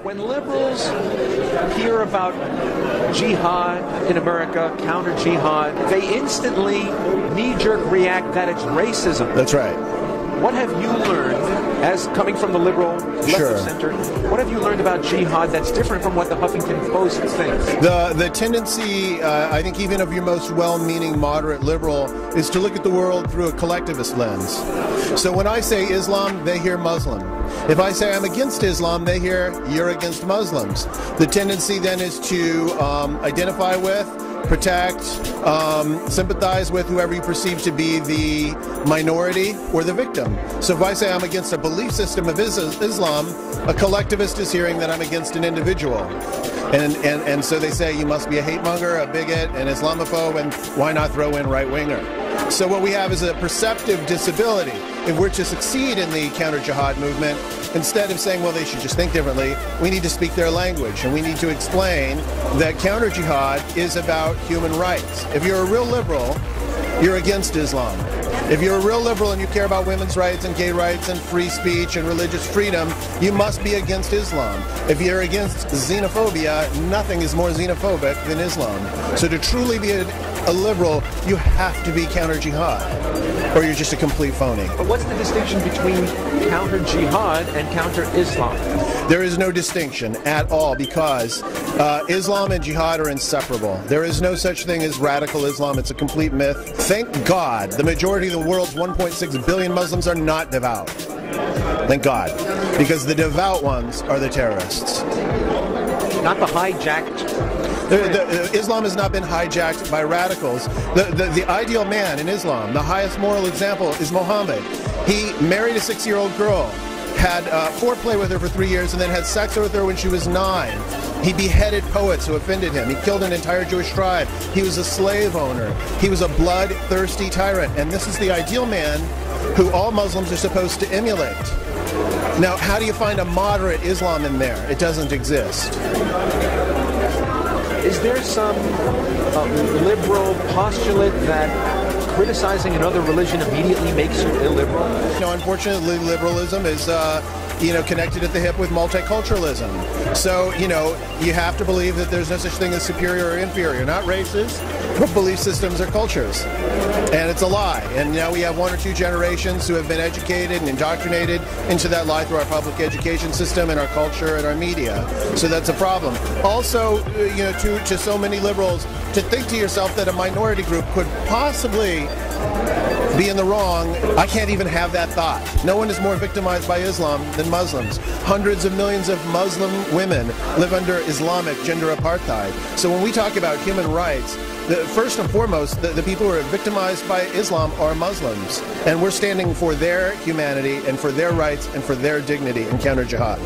When liberals hear about jihad in America, counter-jihad, they instantly knee-jerk react that it's racism. That's right. What have you learned, as coming from the liberal left of center, what have you learned about jihad that's different from what the Huffington Post thinks? The tendency, I think even of your most well-meaning moderate liberal, is to look at the world through a collectivist lens. So when I say Islam, they hear Muslim. If I say I'm against Islam, they hear you're against Muslims. The tendency then is to identify with, protect, sympathize with whoever you perceive to be the minority or the victim. So if I say I'm against a belief system of Islam, a collectivist is hearing that I'm against an individual. And so they say you must be a hate monger, a bigot, an Islamophobe, and why not throw in right-winger? So what we have is a perceptive disability. If we're to succeed in the counter-jihad movement, instead of saying, well, they should just think differently, we need to speak their language, and we need to explain that counter-jihad is about human rights. If you're a real liberal, you're against Islam. If you're a real liberal and you care about women's rights and gay rights and free speech and religious freedom, you must be against Islam. If you're against xenophobia, nothing is more xenophobic than Islam. So to truly be a liberal, you have to be counter-jihad, or you're just a complete phony. But what's the distinction between counter-jihad and counter-Islam? There is no distinction at all, because Islam and jihad are inseparable. There is no such thing as radical Islam. It's a complete myth. Thank God the majority of the world's 1.6 billion Muslims are not devout. Thank God. Because the devout ones are the terrorists. Not the hijacked... Islam has not been hijacked by radicals. The ideal man in Islam, the highest moral example, is Muhammad. He married a 6-year-old girl, had foreplay with her for 3 years, and then had sex with her when she was 9. He beheaded poets who offended him. He killed an entire Jewish tribe. He was a slave owner. He was a bloodthirsty tyrant. And this is the ideal man who all Muslims are supposed to emulate. Now, how do you find a moderate Islam in there? It doesn't exist. Is there some liberal postulate that criticizing another religion immediately makes you illiberal? No, unfortunately, liberalism is, connected at the hip with multiculturalism. So, you have to believe that there's no such thing as superior or inferior. Not races, but belief systems or cultures. And it's a lie. And now we have 1 or 2 generations who have been educated and indoctrinated into that lie through our public education system and our culture and our media. So that's a problem. Also, to so many liberals, to think to yourself that a minority group could possibly be in the wrong, I can't even have that thought. No one is more victimized by Islam than Muslims. Hundreds of millions of Muslim women live under Islamic gender apartheid. So when we talk about human rights, first and foremost, the people who are victimized by Islam are Muslims. And we're standing for their humanity and for their rights and for their dignity in counter-jihad.